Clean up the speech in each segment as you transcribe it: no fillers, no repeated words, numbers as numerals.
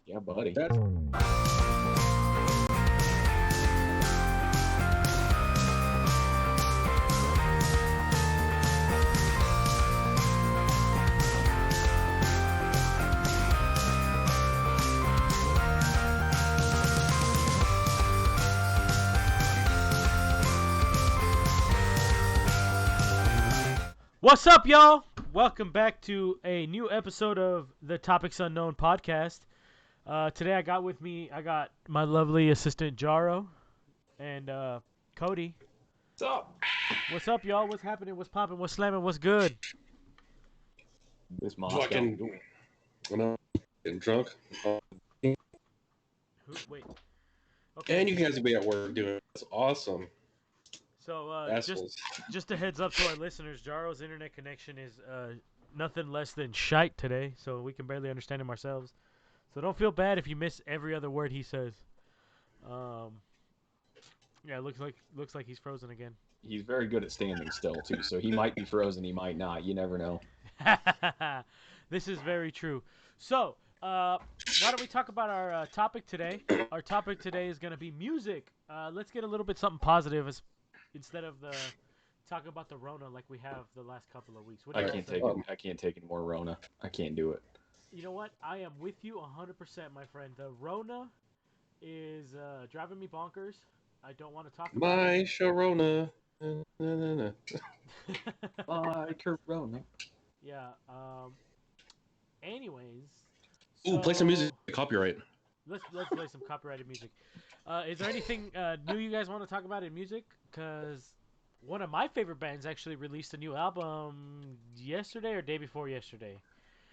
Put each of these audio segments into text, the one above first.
Yeah, buddy. What's up, y'all? Welcome back to a new episode of the Topics Unknown podcast. Today I got my lovely assistant Jaro and Cody. What's up? What's up, y'all? What's happening? What's popping? What's slamming? What's good? This Moscow. Fucking, I'm getting drunk. Wait. Okay. And you guys will be at work doing it. That's awesome. So Assholes. just a heads up to our listeners, Jaro's internet connection is nothing less than shite today, so we can barely understand him ourselves. So don't feel bad if you miss every other word he says. Yeah, it looks like he's frozen again. He's very good at standing still too, so he might be frozen, he might not. You never know. This is very true. So, why don't we talk about our topic today? Our topic today is going to be music. Let's get a little bit something positive instead of the talk about the Rona like we have the last couple of weeks. What do I you can't guys take think? it. I can't take any more Rona. I can't do it. You know what? I am with you 100%, my friend. The Rona is driving me bonkers. I don't want to talk about My it. Sharona. Na. Bye, Corona. Yeah. Anyways. Ooh, play some music. so- Copyright. Let's play some copyrighted music. Is there anything new you guys want to talk about in music? Because one of my favorite bands actually released a new album yesterday or day before yesterday.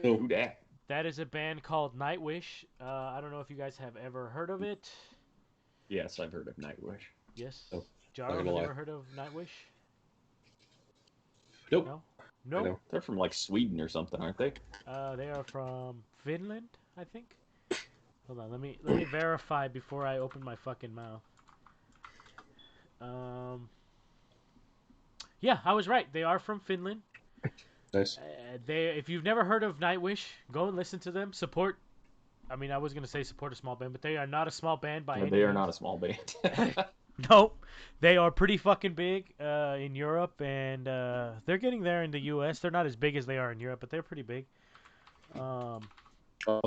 Who dat? That is a band called Nightwish. I don't know if you guys have ever heard of it. Yes, I've heard of Nightwish. Yes. Oh, Jaro, not have gonna you lie. ever heard of Nightwish? Nope. No? I No? know. They're from like Sweden or something, aren't they? They are from Finland, I think. Hold on, let me verify before I open my fucking mouth. Yeah, I was right. They are from Finland. Nice. If you've never heard of Nightwish, go and listen to them. Support. I mean, I was gonna say support a small band, but they are not a small band by any They are means. not a small band. Nope. They are pretty fucking big in Europe, and they're getting there in the U.S. They're not as big as they are in Europe, but they're pretty big. Are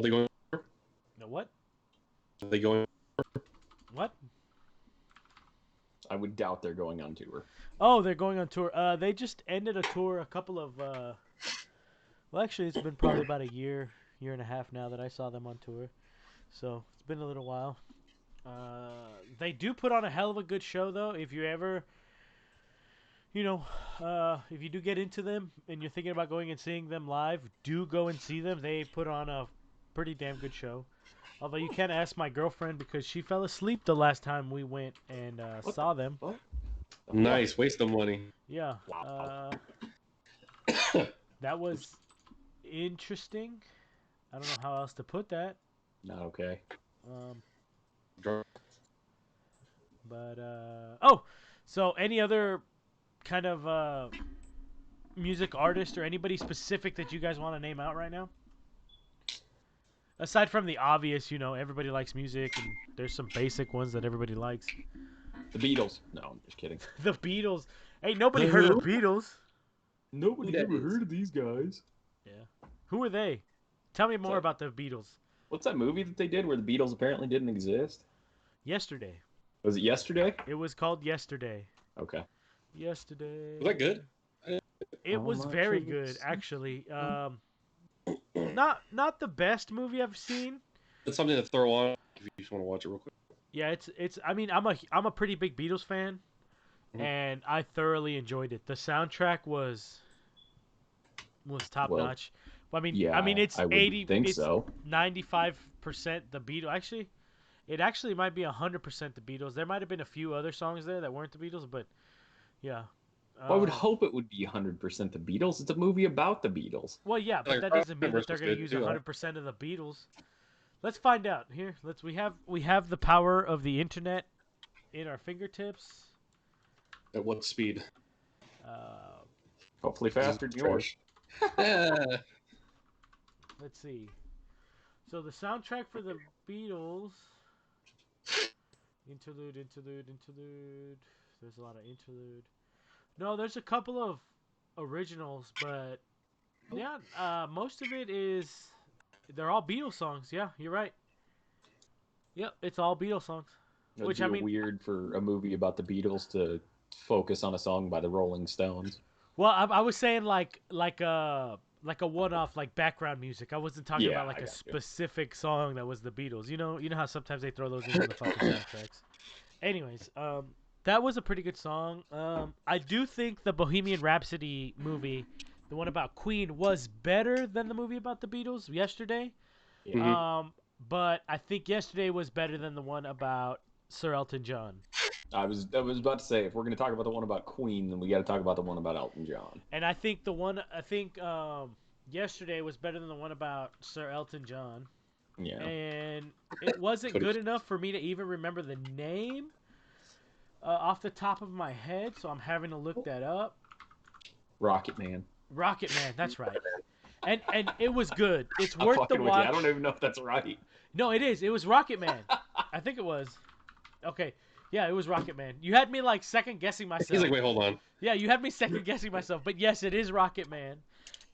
they going? Are they going? What? I would doubt they're going on tour. Oh, they're going on tour. They just ended a tour a couple of. Well, actually, it's been probably about a year and a half now that I saw them on tour. So it's been a little while. They do put on a hell of a good show, though. If you ever, if you do get into them and you're thinking about going and seeing them live, do go and see them. They put on a pretty damn good show. Although you can't ask my girlfriend because she fell asleep the last time we went and saw them. What? Nice, waste of money. Yeah. Wow. That was interesting. I don't know how else to put that. Not okay. Drunk. But so any other kind of music artist or anybody specific that you guys want to name out right now? Aside from the obvious, everybody likes music, and there's some basic ones that everybody likes. The Beatles. No, I'm just kidding. The Beatles. Ain't nobody heard of the Beatles. Nobody That ever is- heard of these guys. Yeah. Who are they? Tell me more So- about the Beatles. What's that movie that they did where the Beatles apparently didn't exist? Yesterday. Was it Yesterday? It was called Yesterday. Okay. Yesterday. Was that good? It All was my very troubles good, actually. Not the best movie I've seen. It's something to throw on if you just want to watch it real quick. Yeah, it's. I mean, I'm a pretty big Beatles fan, Mhm. and I thoroughly enjoyed it. The soundtrack was top Well, notch. I mean, Yeah. it's I would 80. think It's so. 95% the Beatles. Actually, it actually might be 100% the Beatles. There might have been a few other songs there that weren't the Beatles, but yeah. I would hope it would be 100% the Beatles. It's a movie about the Beatles. Well, yeah, but Like, that doesn't mean that Robert's they're was going to good use too, huh? 100% of the Beatles. Let's find out here. We have the power of the internet in our fingertips. At what speed? Hopefully faster than yours. Yeah. Let's see. So the soundtrack for the Beatles. Interlude. There's a lot of interlude. No, there's a couple of originals, but yeah, most of it is. They're all Beatles songs. Yeah, you're right. Yep, it's all Beatles songs. It would Which, be I mean- weird for a movie about the Beatles to focus on a song by the Rolling Stones. Well, I was saying like a one-off, like background music. I wasn't talking Yeah, about like I a got you. specific song that was the Beatles. You know how sometimes they throw those into the fucking soundtracks. Anyways, that was a pretty good song. I do think the Bohemian Rhapsody movie, the one about Queen, was better than the movie about the Beatles Yesterday. Yeah. Mhm. But I think Yesterday was better than the one about Sir Elton John. I was about to say, if we're going to talk about the one about Queen, then we got to talk about the one about Elton John. And I think Yesterday was better than the one about Sir Elton John. Yeah. And it wasn't Could've- good enough for me to even remember the name off the top of my head, so I'm having to look that up. Rocket Man. Rocket Man, that's right. And it was good. It's I'm worth the fucking with you. watch. I don't even know if that's right. No, it is. It was Rocket Man. I think it was. Okay. Yeah, it was Rocket Man. You had me like second guessing myself. He's like, wait, hold on. Yeah, you had me second guessing myself. But yes, it is Rocket Man.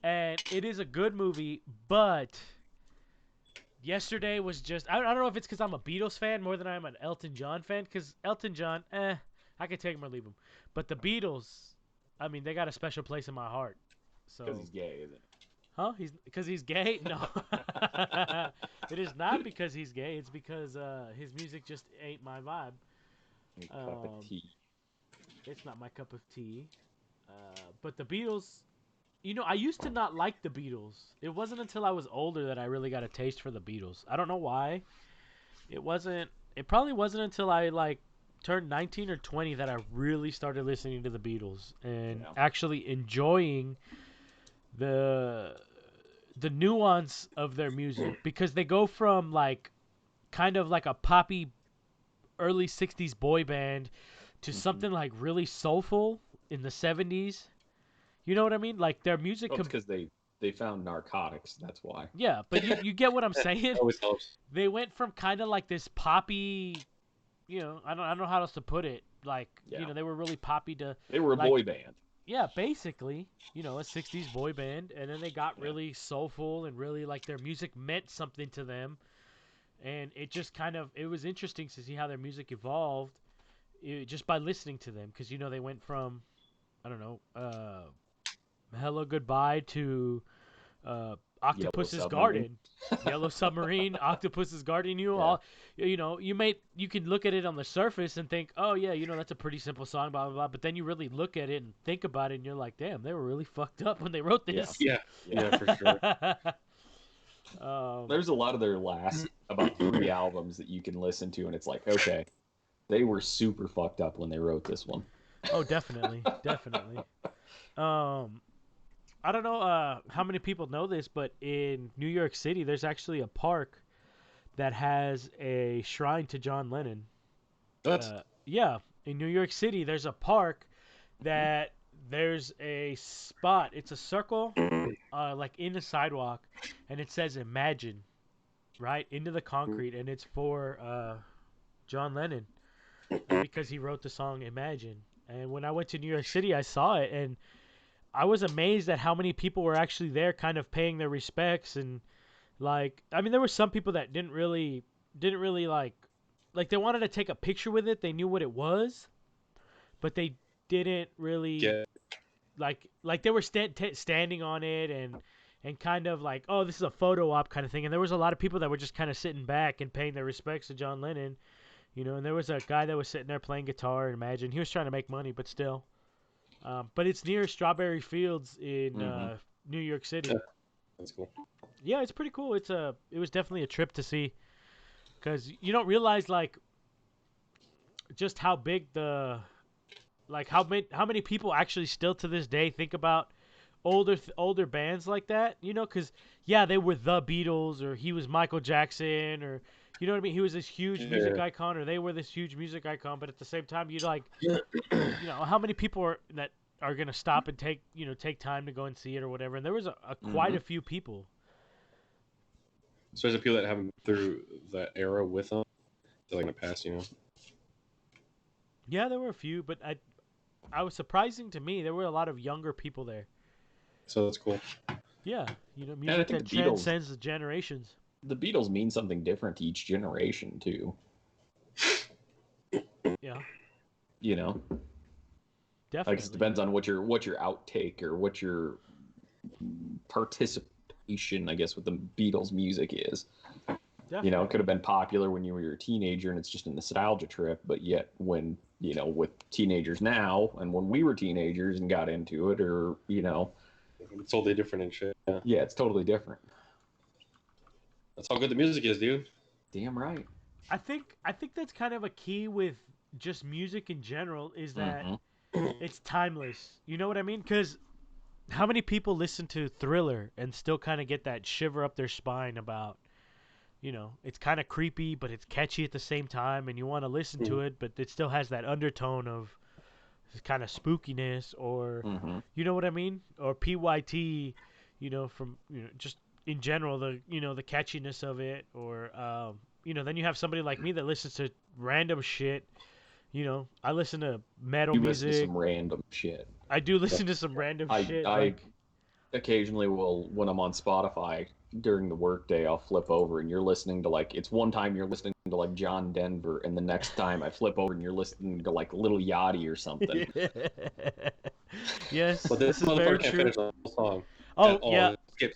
And it is a good movie, but Yesterday was just... I don't know if it's because I'm a Beatles fan more than I'm an Elton John fan, because Elton John, I could take him or leave him. But the Beatles, I mean, they got a special place in my heart. So, Because he's gay, isn't it? huh? Because he's gay? No. It is not because he's gay. It's because his music just ain't my vibe. Cup of tea. It's not my cup of tea. But the Beatles, I used to not like the Beatles. It wasn't until I was older that I really got a taste for the Beatles. I don't know why. It probably wasn't until I like turned 19 or 20 that I really started listening to the Beatles and Yeah. actually enjoying the nuance of their music, because they go from like kind of like a poppy early 60s boy band to something like really soulful in the 70s. You know what I mean? Like their music Well, it's because they found narcotics. That's why. yeah, but you get what I'm saying? Always helps. They went from kind of like this poppy, I don't know how else to put it. Like, Yeah. they were really poppy to, They were a Like- boy band. yeah, basically, a 60s boy band, and then they got really soulful and really like their music meant something to them. and it just kind of it was interesting to see how their music evolved just by listening to them because they went from I don't know Hello Goodbye to Yellow Octopus's Submarine. Garden, Yellow Submarine, Octopus's Garden. Yeah. You can look at it on the surface and think, oh yeah, that's a pretty simple song, blah blah blah. But then you really look at it and think about it, and you're like, damn, they were really fucked up when they wrote this. Yeah, yeah, for sure. There's a lot of their last about 3 albums that you can listen to, and it's like, okay, they were super fucked up when they wrote this one. Oh, definitely, definitely. I don't know how many people know this, but in New York City, there's actually a park that has a shrine to John Lennon. That's Yeah, in New York City, there's a park that there's a spot. It's a circle, like in the sidewalk, and it says "Imagine" right into the concrete, and it's for John Lennon because he wrote the song "Imagine." And when I went to New York City, I saw it, and I was amazed at how many people were actually there, kind of paying their respects. And like, I mean, there were some people that didn't really like they wanted to take a picture with it. They knew what it was, but they didn't really yeah. like they were standing on it and kind of like, oh, this is a photo op kind of thing. And there was a lot of people that were just kind of sitting back and paying their respects to John Lennon, And there was a guy that was sitting there playing guitar. And imagine he was trying to make money, but still. But it's near Strawberry Fields in New York City. Yeah. That's cool. Yeah, it's pretty cool. It was definitely a trip to see, because you don't realize like just how big how many people actually still to this day think about older bands like that. Because yeah, they were the Beatles, or he was Michael Jackson, or you know what I mean. He was this huge music icon, or they were this huge music icon. But at the same time, you like, how many people are gonna stop and take time to go and see it or whatever. And there was a quite a few people. So there's people that haven't been through that era with them. They're like gonna pass, Yeah, there were a few, but I was surprising to me. There were a lot of younger people there. So that's cool. Yeah, And I music think that the Beatles, transcends the generations. the Beatles mean something different to each generation too. Yeah, Like definitely. it depends on what your outtake or what your participation, I guess, with the Beatles music is. Definitely. It could have been popular when you were a teenager and it's just a nostalgia trip, but yet when, with teenagers now and when we were teenagers and got into it, or, It's totally different and shit. Yeah. yeah, it's totally different. That's how good the music is, dude. Damn right. I think that's kind of a key with just music in general, is that it's timeless. You know what I mean? Because how many people listen to Thriller and still kind of get that shiver up their spine about, it's kind of creepy, but it's catchy at the same time, and you want to listen to it, but it still has that undertone of kind of spookiness, or you know what I mean? Or PYT, from just in general, the catchiness of it, or then you have somebody like me that listens to random shit. I listen to metal You music. listen to some random shit. I do listen to some random shit. I occasionally will, when I'm on Spotify during the workday, I'll flip over and you're listening to it's one time you're listening to like John Denver, and the next time I flip over and you're listening to like Little Yachty or something. Yes, But this is very motherfucker can't true. finish the whole song. Oh yeah. Skip.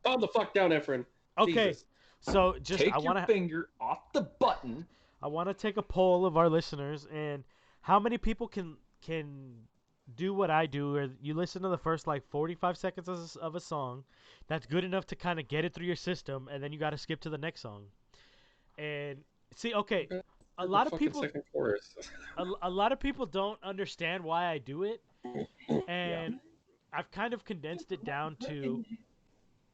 Calm the fuck down, Efren. Okay. Jesus. So just Take I want your to finger off the button. I want to take a poll of our listeners, and how many people can do what I do, or you listen to the first like 45 seconds of a song. That's good enough to kind of get it through your system, and then you got to skip to the next song. And see, okay, a lot of people a lot of people don't understand why I do it, and I've kind of condensed it down to,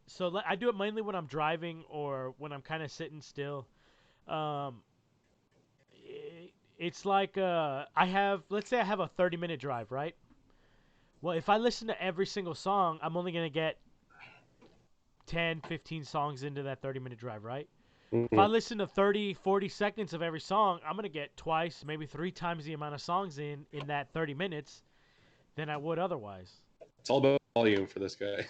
so I do it mainly when I'm driving or when I'm kind of sitting still. It's like let's say I have a 30-minute drive, right? Well, if I listen to every single song, I'm only going to get 10, 15 songs into that 30-minute drive, right? If I listen to 30, 40 seconds of every song, I'm going to get twice, maybe 3 times the amount of songs in that 30 minutes than I would otherwise. It's all about volume for this guy.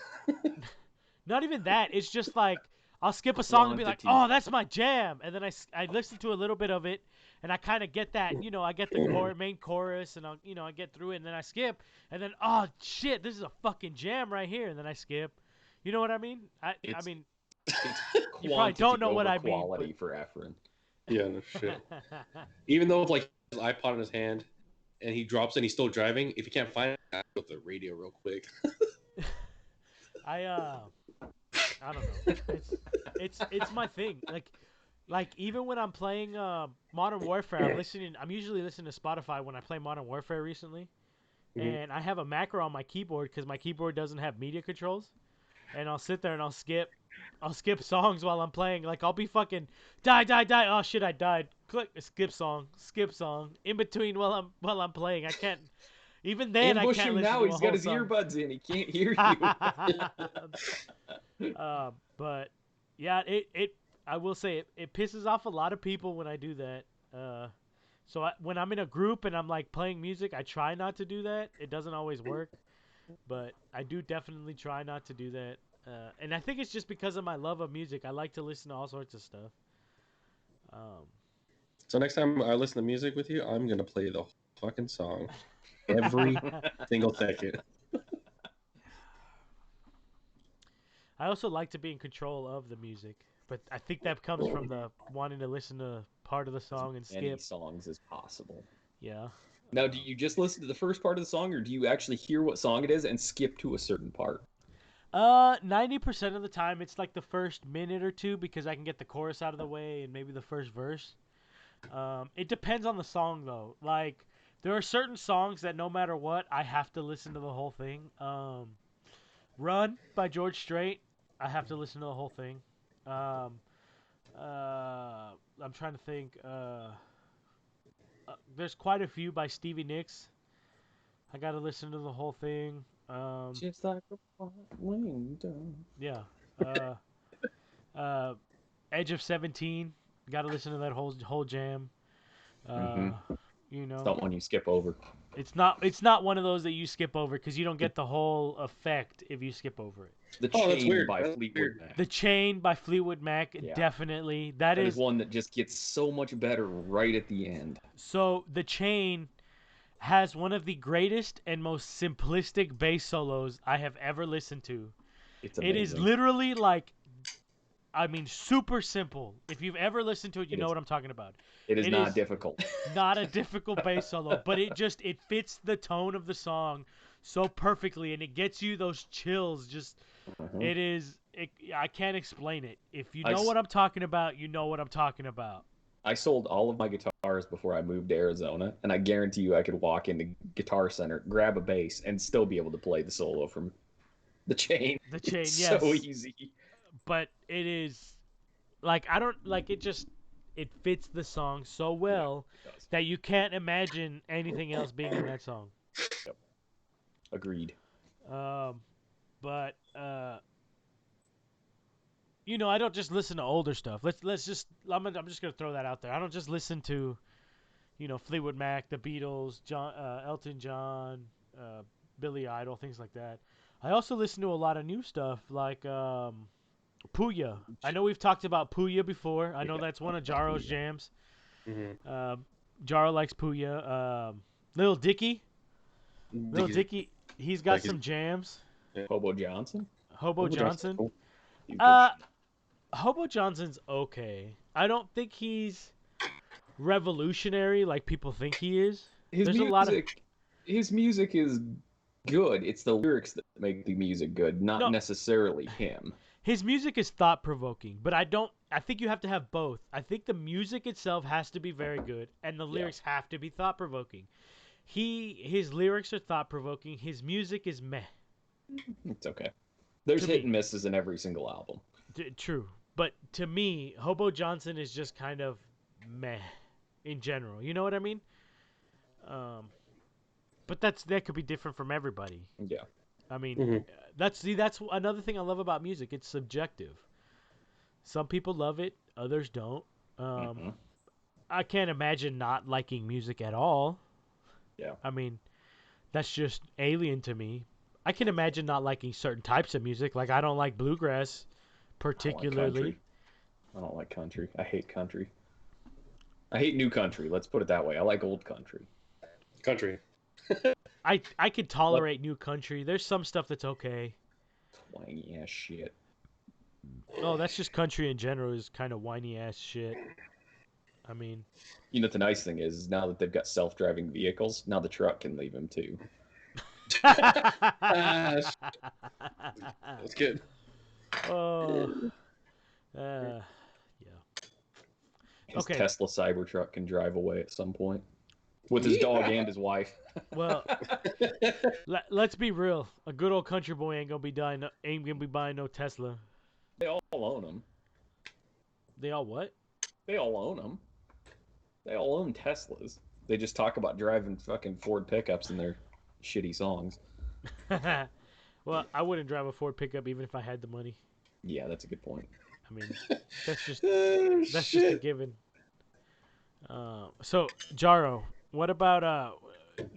Not even that. It's just like I'll skip a song and be like, Quantity. oh, that's my jam, and then I listen to a little bit of it, and I kind of get that, I get the main chorus, and I get through it, and then I skip, and then oh shit, this is a fucking jam right here, and then I skip. You know what I mean? I It's mean, it's you probably quantity don't know over what I mean, quality for Efren. Yeah, no shit. Even though if like his iPod in his hand and he drops it and he's still driving, if he can't find it, I put the radio real quick. I don't know. It's my thing. Like even when I'm playing Modern Warfare, I'm usually listening to Spotify when I play Modern Warfare recently. Mhm. And I have a macro on my keyboard because my keyboard doesn't have media controls. And I'll sit there and I'll skip songs while I'm playing. Like I'll be fucking die. Oh shit, I died. Click skip song. In between while I'm playing. I can't. Even then, I Ambush can't him listen now. to a He's got whole his song. earbuds in. He can't hear you. But yeah, it I will say it pisses off a lot of people when I do that. So when I'm in a group and I'm like playing music, I try not to do that. It doesn't always work, but I do definitely try not to do that. And I think it's just because of my love of music. I like to listen to all sorts of stuff. So next time I listen to music with you, I'm gonna play the fucking song every single second. I also like to be in control of the music, but I think that comes from the wanting to listen to part of the song and Many skip. songs as possible. Yeah. Now, do you just listen to the first part of the song, or do you actually hear what song it is and skip to a certain part? 90% of the time it's like the first minute or two because I can get the chorus out of the way and maybe the first verse. It depends on the song though. Like there are certain songs that no matter what, I have to listen to the whole thing. Run by George Strait, I have to listen to the whole thing. Um, I'm trying to think. There's quite a few by Stevie Nicks. I got to listen to the whole thing. Just like a window. Yeah. Uh, uh, Edge of 17. Got to listen to that whole jam. Uh, you It's know, not one you skip over. it's not one of those that you skip over because you don't get the whole effect if you skip over it. The Oh, that's Chain weird. by That's Fleetwood weird. Mac. The Chain by Fleetwood Mac, Yeah. definitely. That That is is one that just gets so much better right at the end. so. The Chain has one of the greatest and most simplistic bass solos I have ever listened to. It's It amazing. is literally like, I mean, super simple. If you've ever listened to it, you It know is. what I'm talking about. It is It not is difficult. Not a difficult bass solo, but it fits the tone of the song so perfectly, and it gets you those chills. Just I can't explain it. If you I know s- what I'm talking about, you know what I'm talking about. I sold all of my guitars before I moved to Arizona, and I guarantee you I could walk into Guitar Center, grab a bass, and still be able to play the solo from The Chain. The Chain, It's yes, so easy. but it is like I don't like it. Just it fits the song so well It does. that you can't imagine anything else being in that song. Agreed. But I don't just listen to older stuff. Let's just I'm just gonna throw that out there. I don't just listen to Fleetwood Mac, the Beatles, Elton John, Billy Idol, things like that. I also listen to a lot of new stuff like Puya. I know we've talked about Puya before. I know Yeah. that's one of Jaro's jams. Mm-hmm. Jaro likes Puya. Lil Dicky, he's got some jams. Hobo Johnson? Hobo Johnson. Cool. He's Uh, good. Hobo Johnson's okay. I don't think he's revolutionary like people think he is. His There's music, a lot of his music is good. It's the lyrics that make the music good, not No. necessarily him. his music is thought provoking, but I think you have to have both. I think the music itself has to be very good and the lyrics have to be thought provoking. His lyrics are thought provoking. His music is meh. It's okay. There's To hit me. and misses in every single album. True. But to me, Hobo Johnson is just kind of meh in general. You know what I mean? But that could be different from everybody. Yeah. I mean, Mhm. that's another thing I love about music. It's subjective. Some people love it, others don't. Mhm. I can't imagine not liking music at all. Yeah. I mean, that's just alien to me. I can imagine not liking certain types of music. Like I don't like bluegrass, particularly. I don't like country. I hate country. I hate new country. Let's put it that way. I like old country. Country. I could tolerate new country. There's some stuff that's okay. Twangy ass shit. Oh, that's just country in general is kind of whiny ass shit. I mean, You know what the nice thing is now that they've got self-driving vehicles, now the truck can leave them too. That's good. Oh, yeah. His Okay. Tesla Cybertruck can drive away at some point with his dog and his wife. Well, let's be real. A good old country boy ain't gonna be buying no Tesla. They all own them. They all what? They all own them. They all own Teslas. They just talk about driving fucking Ford pickups in their shitty songs. Well, I wouldn't drive a Ford pickup even if I had the money. Yeah, that's a good point. I mean, that's just Oh, that's just a shit. given. So Jaro, what about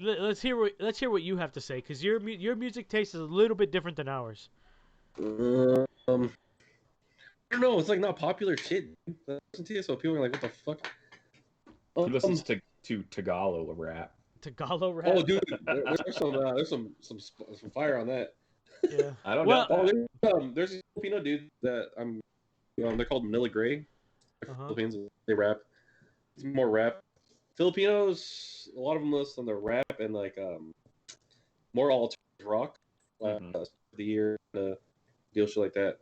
let's hear what you have to say because your music taste is a little bit different than ours. I don't know. It's like not popular shit. I listen to it, so people are like, "What the fuck?" He listens to Tagalog rap. Tagalog rap. Oh, dude, there's some fire on that. Yeah. I don't Well, know. Oh, there's a Filipino dude that they're called Manila Gray. Uh-huh. Philippines, they rap. It's more rap. Filipinos, a lot of them listen on the rap and like more alternative rock. The year, deal shit like that.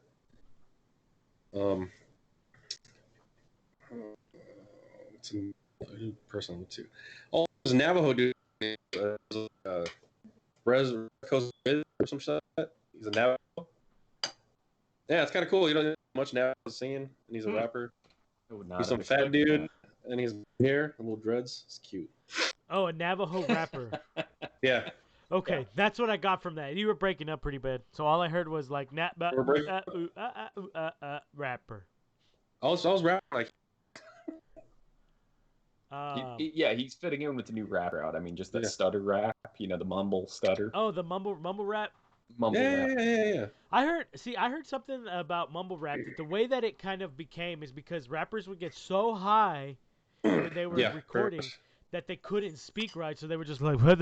It's a new person too. Oh, there's a Navajo dude. Rez Coast or some shit like that. He's a Navajo. Yeah, it's kind of cool. You don't know much Navajo singing, and he's a rapper. He's some fat dude, and he's hair and little dreads. It's cute. Oh, a Navajo rapper. Yeah. Okay, that's what I got from that. You were breaking up pretty bad, so all I heard was like rapper. I was rapping like. Yeah, he's fitting in with the new rap route. I mean, just that stutter rap, the mumble stutter. Oh, the mumble rap. Yeah. I heard something about mumble rap that the way that it kind of became is because rappers would get so high when they were recording that they couldn't speak right, so they were just like, you know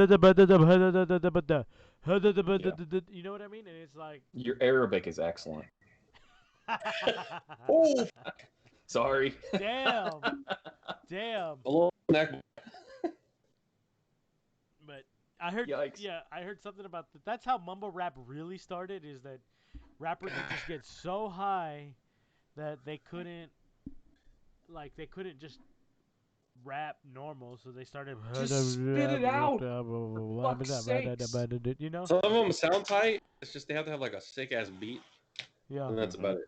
what I mean? And it's like your Arabic is excellent. Oh, sorry. Damn. But I heard, Yikes. I heard something about that. That's how mumble rap really started. Is that rappers would just get so high that they couldn't just rap normal, so they started just spit it out. Fuck's sakes. You know. Some of them sound tight. It's just they have to have like a sick ass beat. Yeah. And that's about it.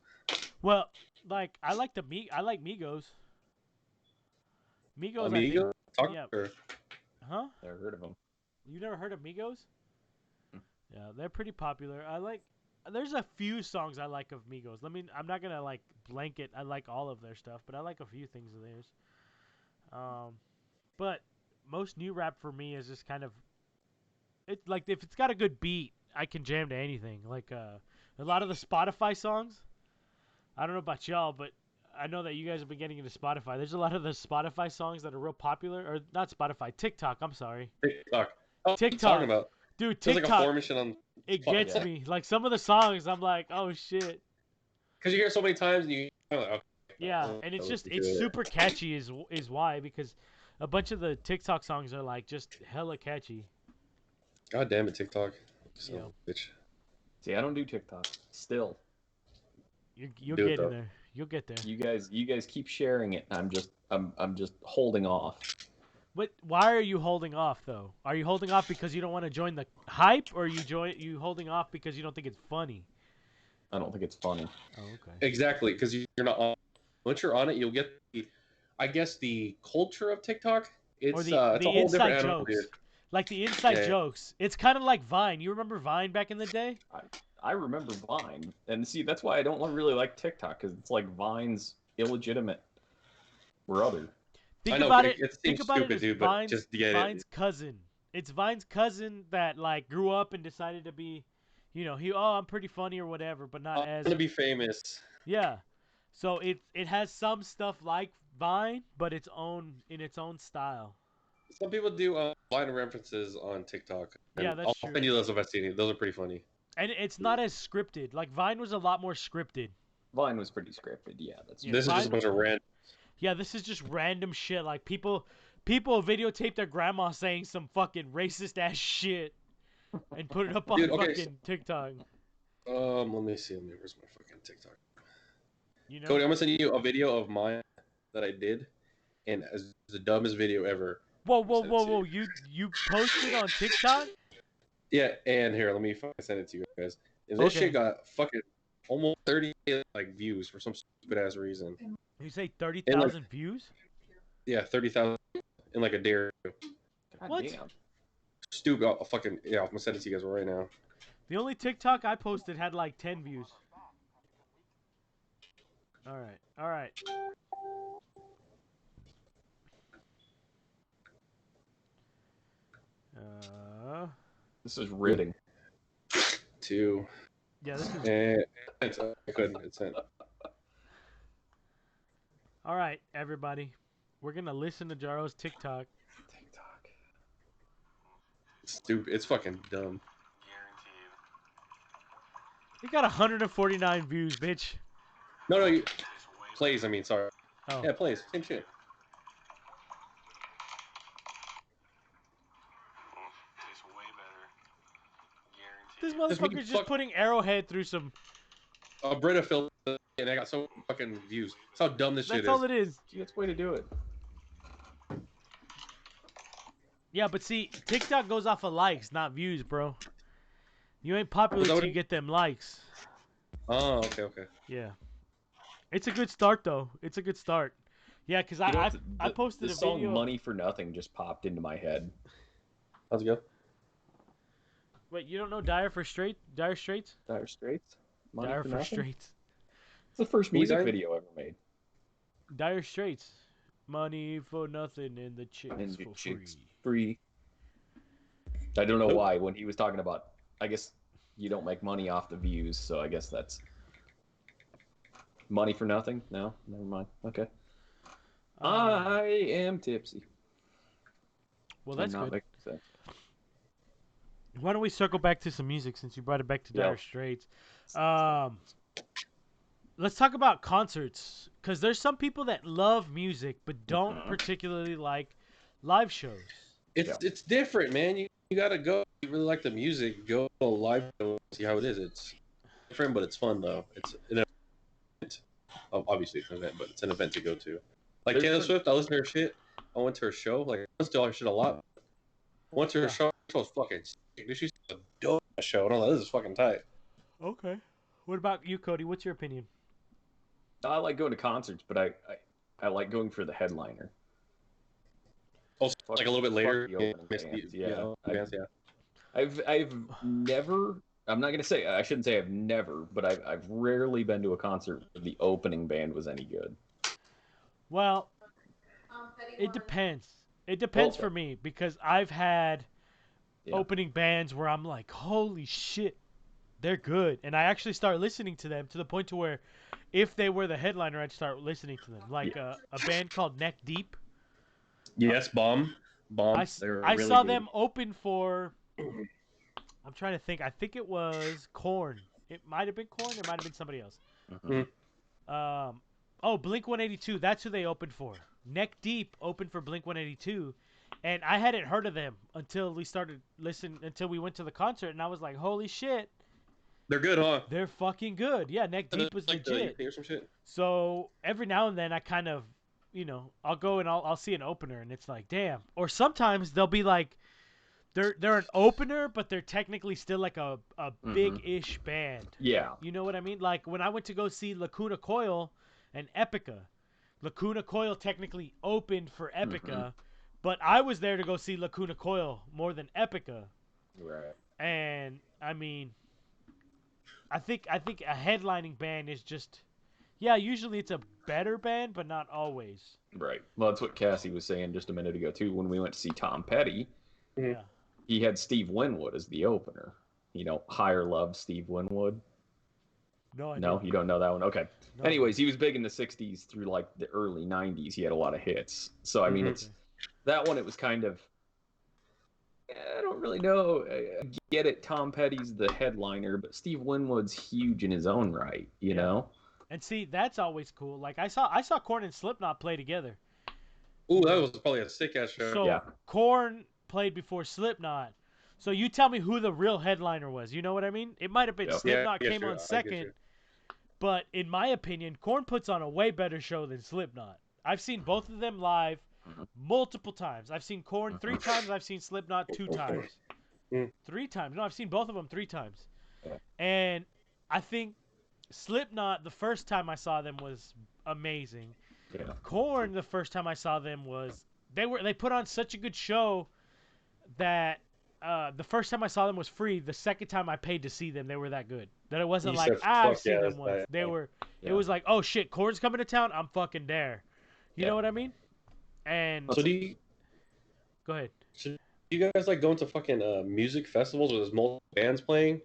Well, like I like Migos. Migos. Amigos? Yeah. Or... Huh? Never heard of them. You never heard of Migos? Yeah, they're pretty popular. There's a few songs I like of Migos. I'm not gonna like blanket. I like all of their stuff, but I like a few things of theirs. But most new rap for me is just kind of, it's like if it's got a good beat, I can jam to anything. Like a lot of the Spotify songs. I don't know about y'all, but I know that you guys have been getting into Spotify. There's a lot of the Spotify songs that are real popular, or not Spotify, TikTok. I'm sorry. TikTok. Oh, TikTok. Talking about. Dude, There's TikTok. like a formation on. It gets me. Like some of the songs, I'm like, oh shit. Because you hear so many times, and you're like, okay. Yeah, and it's super catchy is why, because a bunch of the TikTok songs are like just hella catchy. God damn it, TikTok. Bitch. See, I don't do TikTok. Still. You'll get in there. You'll get there. You guys keep sharing it. I'm just holding off. But why are you holding off though? Are you holding off because you don't want to join the hype, or you holding off because you don't think it's funny? I don't think it's funny. Oh, okay. Exactly, because you're not on. Once you're on it, you'll get the culture of TikTok. It's the it's a whole inside different jokes. animal, Like the inside jokes. It's kind of like Vine. You remember Vine back in the day? I remember Vine, and see that's why I don't really like TikTok, because it's like Vine's illegitimate brother. Think about it as Vine's cousin. It's Vine's cousin that like grew up and decided to be, I'm pretty funny or whatever, but not as. To be famous. Yeah. So it has some stuff like Vine, but in its own style. Some people do line references on TikTok, Yeah, and that's I'll true. send you those if I see any. Those are pretty funny. And it's not as scripted. Like Vine was a lot more scripted. Vine was pretty scripted. Yeah, that's Yeah, This is just a Vine. bunch of random. Yeah, this is just random shit. Like people videotape their grandma saying some fucking racist ass shit and put it up on Dude, okay. fucking TikTok. Let me see. Where's my fucking TikTok? You know? Cody, I'm gonna send you a video of mine that I did, and as the dumbest video ever. Whoa, Let me whoa, send it whoa, to you. whoa! You posted on TikTok? Yeah, and here, let me fucking send it to you guys. And this Okay. shit got fucking almost 30 like views for some stupid ass reason. You say 30,000 And like, views? yeah, 30,000 in like a day or two. God What? damn. Stupid. I'll fucking yeah. I'm gonna send it to you guys right now. The only TikTok I posted had like 10 views. All right, all right. This is riveting. Two. Yeah, this is. And I couldn't. It's sent. All right, everybody. We're gonna listen to Jaro's TikTok. TikTok. It's stupid. It's fucking dumb. It got 149 views, bitch. No, you plays. I mean, sorry. Oh. Yeah, plays. Same shit. This motherfucker's just putting Arrowhead through some. A Brita filter, and I got so fucking views. That's how dumb this shit is. That's all it is. That's the way to do it. Yeah, but see, TikTok goes off of likes, not views, bro. You ain't popular till you get them likes. Oh, okay. Yeah. It's a good start, though. It's a good start. Yeah, because I posted the a video. song "Money for Nothing" just popped into my head. How's it go? Wait, you don't know Dire Straits? Dire Straits. Money Dire for for Nothing? Straits. It's the first Who's music that? video ever made. Dire Straits. Money for nothing and the chicks And the for chicks free. free. I don't know why. When he was talking about, I guess you don't make money off the views, so I guess that's money for nothing. No, never mind. Okay. I am tipsy. Well, that's not good. making sense. Why don't we circle back to some music since you brought it back to Dire Straits? Let's talk about concerts, because there's some people that love music but don't particularly like live shows. It's different, man. You gotta go. You really like the music, go to a live show, see how it is. It's different, but it's fun though. It's an event. Obviously, it's an event, but it's an event to go to. Like Taylor Swift, I listen to her shit. I went to her show. Like I listen to all her shit a lot. I went to her show. It was fucking sick. Dude, she's a dope show. And I'm like, this is fucking tight. Okay. What about you, Cody? What's your opinion? I like going to concerts, but I like going for the headliner. Also, like a little bit later. Yeah. I've never. I'm not gonna say. I shouldn't say I've never, but I've rarely been to a concert where the opening band was any good. Well, it depends. It depends for me, because I've had opening bands where I'm like, holy shit, they're good, and I actually start listening to them to the point to where, if they were the headliner, I'd start listening to them. Like a band called Neck Deep. Yes, Bomb. I really saw good. them open for. I'm trying to think. I think it was Korn. It might have been Korn. It might have been somebody else. Blink 182. That's who they opened for. Neck Deep opened for Blink 182, and I hadn't heard of them until we started listening. Until we went to the concert, and I was like, "Holy shit, they're good, huh? They're fucking good." Yeah, Neck Deep was like legit. or some shit. So every now and then, I kind of, I'll go and I'll see an opener, and it's like, damn. Or sometimes they'll be like, they're an opener, but they're technically still like a big-ish band. Yeah. You know what I mean? Like when I went to go see Lacuna Coil and Epica. Lacuna Coil technically opened for Epica, but I was there to go see Lacuna Coil more than Epica. Right. And I mean, I think a headlining band is just, usually it's a better band, but not always. Right. Well, that's what Cassie was saying just a minute ago too. When we went to see Tom Petty, he had Steve Winwood as the opener. Higher love Steve Winwood. No, I No, didn't. you don't know that one. Okay. No. Anyways, he was big in the '60s through like the early '90s. He had a lot of hits. So I mean, Mhm. it's that one. It was kind of. I don't really know. I get it. Tom Petty's the headliner, but Steve Winwood's huge in his own right. You Yeah. know. And see, that's always cool. Like I saw Korn and Slipknot play together. Ooh, You that know. was probably a sick ass show. So Yeah. Korn played before Slipknot. So you tell me who the real headliner was. You know what I mean? It might have been Yep. Slipknot Yeah, I get came you. on I get second, you. but in my opinion, Korn puts on a way better show than Slipknot. I've seen both of them live Mhm. multiple times. I've seen Korn 3 times. I've seen Slipknot 2 times. Mm. 3 times. No, I've seen both of them 3 times. Yeah. And I think Slipknot the first time I saw them was amazing. Yeah. Korn the first time I saw them was they put on such a good show that the first time I saw them was free. The second time I paid to see them, they were that good. That it wasn't You like said, I've "Fuck seen yeah, them that's once. tight." They were. It Yeah. was like, oh shit, Korn's coming to town. I'm fucking there. You know Yeah. what I mean? And So go ahead. do you guys like going to fucking music festivals where there's multiple bands playing?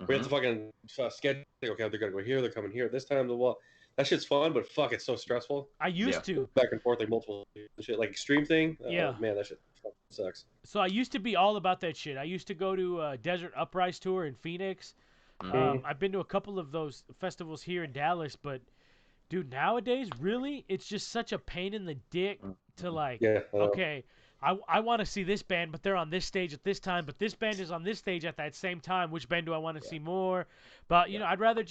We have to Mhm. fucking schedule. Okay, they're gonna go here. They're coming here this time. Blah, blah. That shit's fun, but fuck, it's so stressful. I used to. Back and forth like multiple shit, like extreme thing. Yeah. Man, that shit fucking sucks. So I used to be all about that shit. I used to go to Desert Uprise tour in Phoenix. Mhm. I've been to a couple of those festivals here in Dallas, but dude, nowadays, really, it's just such a pain in the dick to like, Yeah. I know. okay, I want to see this band, but they're on this stage at this time, but this band is on this stage at that same time. Which band do I want to see more? But you know, I'd rather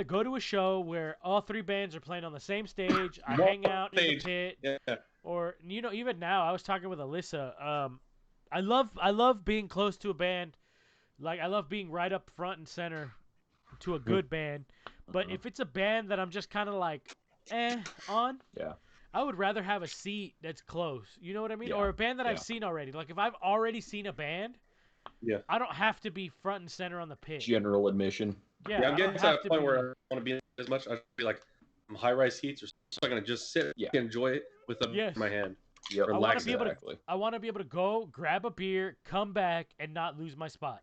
go to a show where all 3 bands are playing on the same stage. I More hang out in the stage. pit, Yeah. or you know, even now, I was talking with Alyssa. I love being close to a band. Like I love being right up front and center to a good band. But Mhm. if it's a band that I'm just kind of like, on, Yeah. I would rather have a seat that's close. You know what I mean? Yeah. Or a band that I've Yeah. seen already. Like if I've already seen a band, Yeah. I don't have to be front and center on the pit. General admission. Yeah, Yeah, I'm I getting don't to have that to point be. where I don't want to be as much. I should be like high-rise seats, or so I'm gonna just sit Yeah. and enjoy it with a Yes. in my hand. Yep. I want to Relax be able to. Exactly. I want to be able to go grab a beer, come back, and not lose my spot.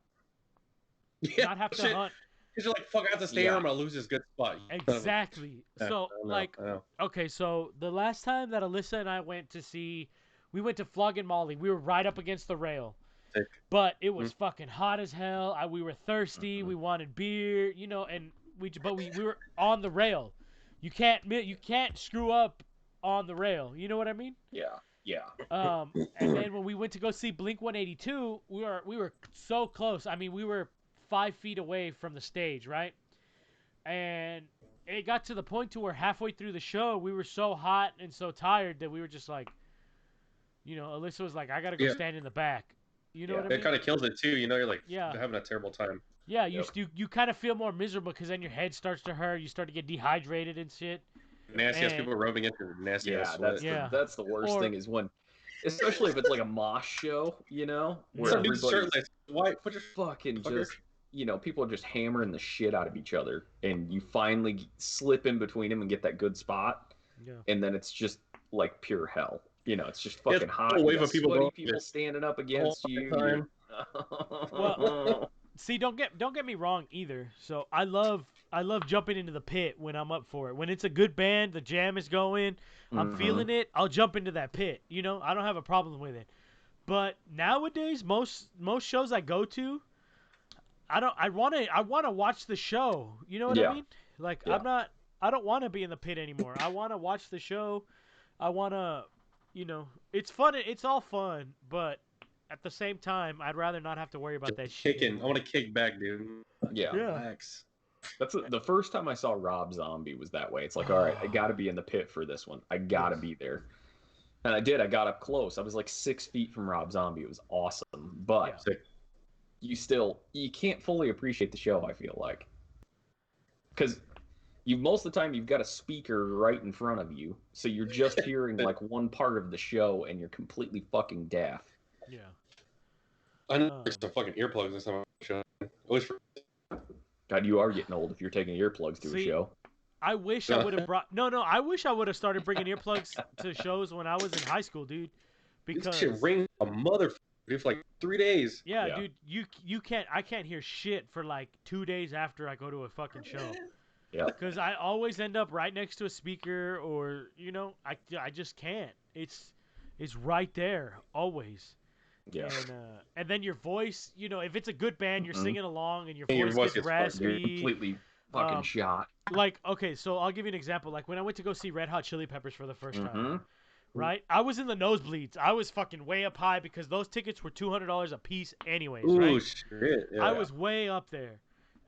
Yeah, Not have to shit. hunt. Because you're like, fuck, I have to stay here. I'm gonna lose this good spot. Exactly. Yeah, So I know, like, I know. okay, so the last time that Alyssa and I went to see, we went to Flogging Molly. We were right up against the rail, Sick. but it was fucking hot as hell. We were thirsty. Mhm. We wanted beer, you know, and we were on the rail. You can't screw up on the rail. You know what I mean? Yeah. Yeah. And then when we went to go see Blink 182, we were so close. I mean, we were 5 feet away from the stage, right? And it got to the point to where halfway through the show, we were so hot and so tired that we were just like, you know, Alyssa was like, I gotta go Yeah. stand in the back. You know Yeah. what I It mean? kind of kills it too. You know, you're like Yeah. having a terrible time. Yeah, Yep. you kind of feel more miserable because then your head starts to hurt. You start to get dehydrated and shit. Nasty ass And- people rubbing into your nasty ass Yeah. sweat. That's the worst Or- thing is when, especially if it's like a mosh show, you know, where Some dude's everybody's shirtless. Why? Put your fucking fucker. just, you know, people are just hammering the shit out of each other, and you finally slip in between them and get that good spot, Yeah. and then it's just like pure hell. You know, it's just Yeah, fucking it's hot. a You wave got of people sweaty going people this standing up against whole you. time. Well, see, don't get me wrong either. So I love jumping into the pit when I'm up for it. When it's a good band, the jam is going, I'm Mhm. feeling it, I'll jump into that pit. You know, I don't have a problem with it. But nowadays, most shows I go to, I want to watch the show. You know what I Yeah. mean? Like Yeah. I don't want to be in the pit anymore. I want to watch the show. I want to, you know, it's fun. It's all fun, but at the same time, I'd rather not have to worry about that shit. Kicking. I anymore. want to kick back, dude. Yeah. Yeah. Relax. That's the first time I saw Rob Zombie was that way. It's like, all right, I got to be in the pit for this one. I got to Yes. be there. And I did. I got up close. I was like 6 feet from Rob Zombie. It was awesome. But you can't fully appreciate the show, I feel like. Because most of the time you've got a speaker right in front of you. So you're just hearing like one part of the show and you're completely fucking deaf. Yeah. I know there's some fucking earplugs this time. I'm showing. Always for God, you are getting old if you're taking earplugs to a See, show. I wish I would have brought. No, I wish I would have started bringing earplugs to shows when I was in high school, dude. this Because shit ring a mother. Dude, for like 3 days. Yeah, Yeah. dude, I can't hear shit for like 2 days after I go to a fucking show. Yeah. Because I always end up right next to a speaker, or I just can't. It's right there always. Yeah. And then your voice, if it's a good band, you're Mhm. singing along, and your And your voice voice gets gets fucked, You're raspy. completely fucking Um, shot. Like, okay, so I'll give you an example. Like when I went to go see Red Hot Chili Peppers for the first time, Mm-hmm. right? I was in the nosebleeds. I was fucking way up high because those tickets were $200 a piece, anyways, Ooh, right? shit. Yeah. I was way up there,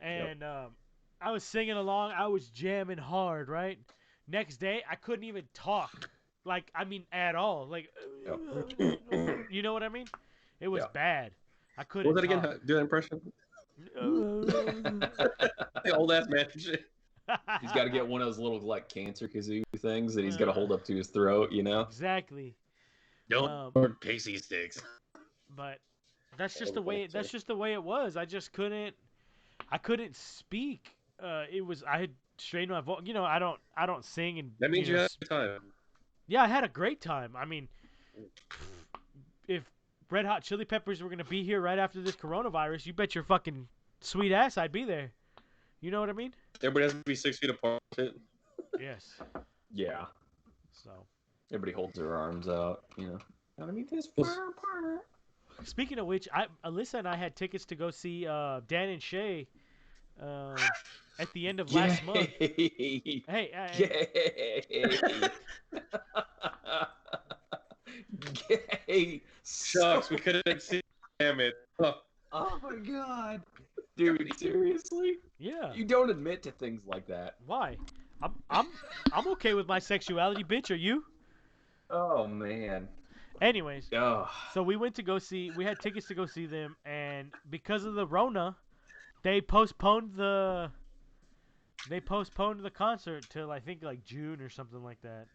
and I was singing along. I was jamming hard, right? Next day, I couldn't even talk, like I mean, at all. Like, Yep. you know what I mean? It was Yeah. bad. I What couldn't was that again? talk. Do that impression. The old ass man shit. He's got to get one of those little like cancer kazoo things that he's got to hold up to his throat, you know? Exactly. Don't pixie sticks. But that's just the way. That's just the way it was. I just couldn't. I couldn't speak. It was. I had strained my voice. I don't sing and. That means you had time. Yeah, I had a great time. I mean, if Red Hot Chili Peppers were gonna be here right after this coronavirus, you bet your fucking sweet ass I'd be there. You know what I mean? Everybody has to be 6 feet apart. Yes. Yeah. So. Everybody holds their arms out, you know. Gotta be this far apart. Speaking of which, Alyssa and I had tickets to go see Dan and Shay at the end of last month. Hey, Gay. Shucks, we couldn't see. Damn it. Oh my god. Dude, seriously? Yeah. You don't admit to things like that. Why? I'm okay with my sexuality, bitch. Are you? Oh man. Anyways, Oh. so we went to go see. We had tickets to go see them, and because of the Rona, they postponed the concert till I think like June or something like that.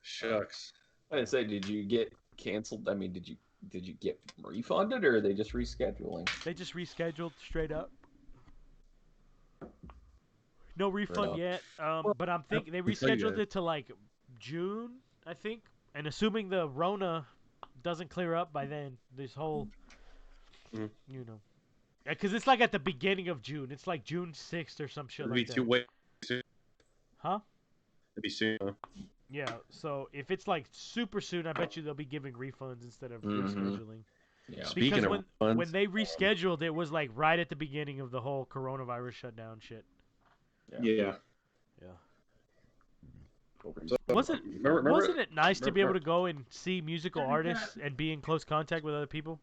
Shucks. I didn't say, did you get canceled? I mean, did you get refunded, or are they just rescheduling? They just rescheduled straight up. No refund yet. But I'm thinking they rescheduled it to like June, I think. And assuming the Rona doesn't clear up by then, this whole, because it's like at the beginning of June. It's like June 6th or some shit It'd like be that. way soon. Huh? It'd be soon. Huh? Yeah. So if it's like super soon, I bet you they'll be giving refunds instead of rescheduling. Yeah. Speaking Because of when they rescheduled, it was like right at the beginning of the whole coronavirus shutdown shit. Yeah. So, Wasn't it nice to be able to go and see musical artists and be in close contact with other people?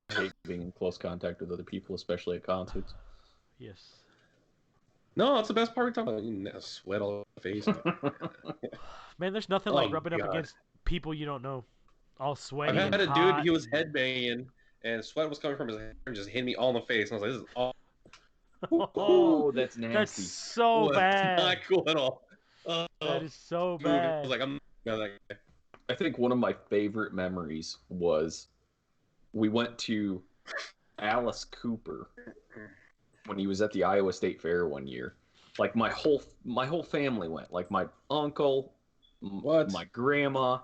I hate being in close contact with other people, especially at concerts. Yes. No, that's the best part. We're talking about sweat all over the face. Man, there's nothing like rubbing up against people you don't know. All sweaty. I had a hot dude, he was headbanging, and sweat was coming from his hair and just hit me all in the face. And I was like, this is all. Oh, that's nasty. That's so bad. Not cool at all. That is so dude, bad. I was like, I'm not that guy. I think one of my favorite memories was we went to Alice Cooper when he was at the Iowa State Fair one year. Like my whole family went. Like my uncle, my grandma,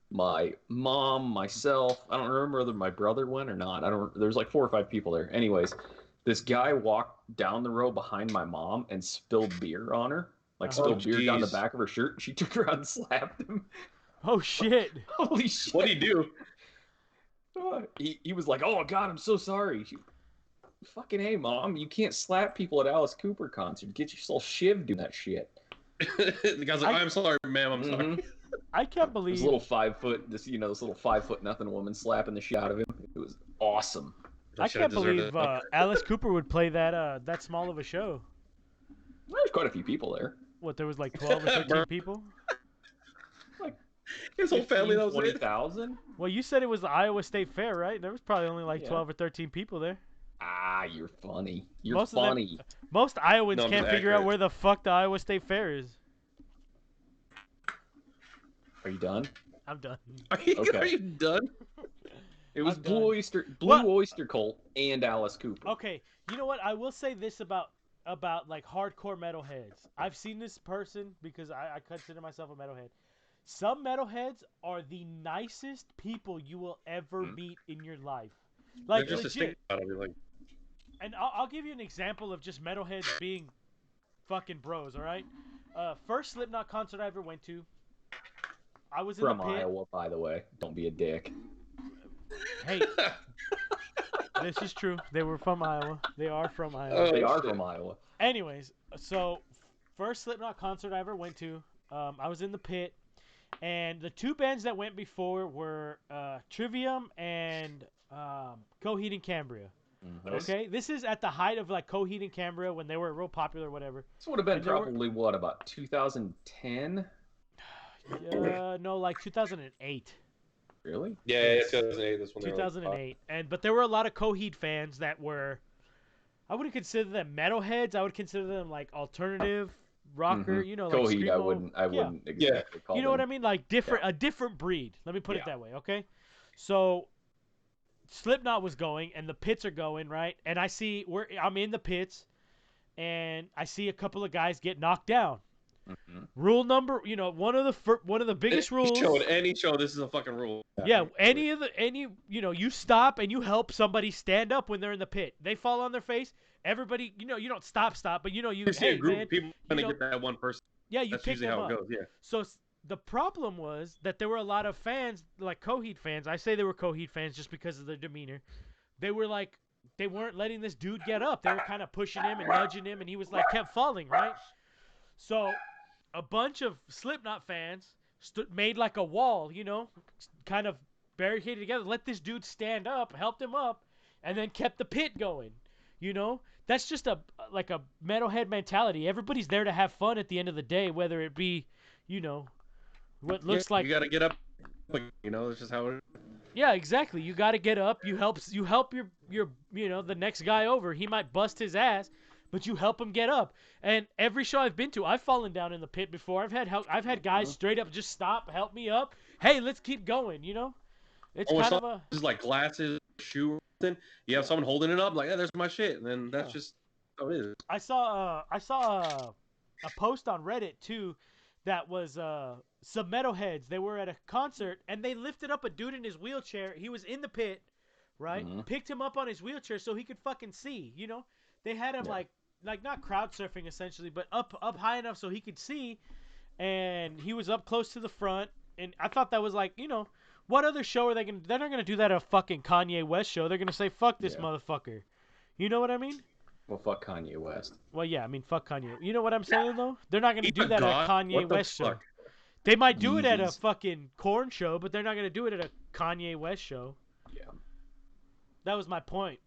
my mom, myself. I don't remember whether my brother went or not. There's like 4 or 5 people there. Anyways, this guy walked down the row behind my mom and spilled beer on her. Like spilled beer down the back of her shirt. She took her out and slapped him. Oh shit! Holy shit! What'd he do? He was like, "Oh God, I'm so sorry." Fucking hey, mom, you can't slap people at Alice Cooper concert. Get yourself shivved doing that shit. The guy's like, I'm sorry, ma'am. I'm sorry. I can't believe this little 5 foot, this little 5 foot nothing woman slapping the shit out of him. It was awesome. I can't believe Alice Cooper would play that small of a show. There's quite a few people there. What, there was like 12 or 13 people? Like his whole family knows 20,000. Well, you said it was the Iowa State Fair, right? There was probably only like 12 or 13 people there. Ah, you're funny. You're funny. Most Iowans can't figure out where the fuck the Iowa State Fair is. Are you done? I'm done. Are you done? It was Blue Oyster Cult and Alice Cooper. Okay, you know what? I will say this about like hardcore metalheads. I've seen this person because I consider myself a metalhead. Some metalheads are the nicest people you will ever meet in your life. Like, Just to think legit. about it, I'll be like, And I'll give you an example of just metalheads being fucking bros, alright? First Slipknot concert I ever went to, I was in From the pit. Iowa, by the way. Don't be a dick. Hey, this is true. They were from Iowa. They are from Iowa. They are shit. from Iowa. Anyways, so first Slipknot concert I ever went to, I was in the pit, and the two bands that went before were Trivium and Coheed and Cambria. Mm-hmm. Okay, this is at the height of like Coheed and Cambria when they were real popular, whatever. This would have been And there were- probably what, about 2010? No, like 2008. Really? yeah, Yes. 2008. That's when they were like, 2008. But there were a lot of Coheed fans that were, I wouldn't consider them metalheads. I would consider them like alternative rocker. Mhm. You know, like Coheed, I screamo. wouldn't exactly call You know what I them. mean? Like a different breed. Let me put it Yeah. that way. Okay. So Slipknot was going, and the pits are going right, and I'm in the pits, and I see a couple of guys get knocked down. Mhm. Rule number, one of the biggest rules. Any show, this is a fucking rule. Yeah, you stop and you help somebody stand up when they're in the pit. They fall on their face. Everybody, you don't stop, but You see hey a group man, of people gonna know- get that one person. yeah, you That's pick usually them how up. it goes. Yeah. So the problem was that there were a lot of fans, like Coheed fans. I say they were Coheed fans just because of their demeanor. They were like, they weren't letting this dude get up. They were kind of pushing him and nudging him, and he was like kept falling, right? So a bunch of Slipknot fans made like a wall, kind of barricaded together, let this dude stand up, helped him up, and then kept the pit going. That's just a metalhead mentality. Everybody's there to have fun at the end of the day, whether it be, what looks like. You got to get up. It's just how it is. Yeah, exactly. You got to get up. You help your the next guy over. He might bust his ass, but you help him get up. And every show I've been to, I've fallen down in the pit before. I've had guys straight up just stop, help me up. Hey, let's keep going. It's kind of a. It's like glasses, shoe, or something. You have someone holding it up, like, yeah, there's my shit, and then that's just how it is. I saw a post on Reddit too, that was some metalheads. They were at a concert and they lifted up a dude in his wheelchair. He was in the pit, right? Mhm. Picked him up on his wheelchair so he could fucking see. They had him like not crowd surfing essentially, but up high enough so he could see, and he was up close to the front. And I thought that was like, what other show are they gonna? They're not gonna do that at a fucking Kanye West show. They're gonna say fuck this motherfucker. You know what I mean? Well, fuck Kanye West. Well, yeah, I mean, fuck Kanye. You know what I'm saying, though? They're not going to He's do a that at a god. Kanye What the West show. fuck? They might do it at a Yeezys. fucking Korn show, but they're not going to do it at a Kanye West show. Yeah. That was my point.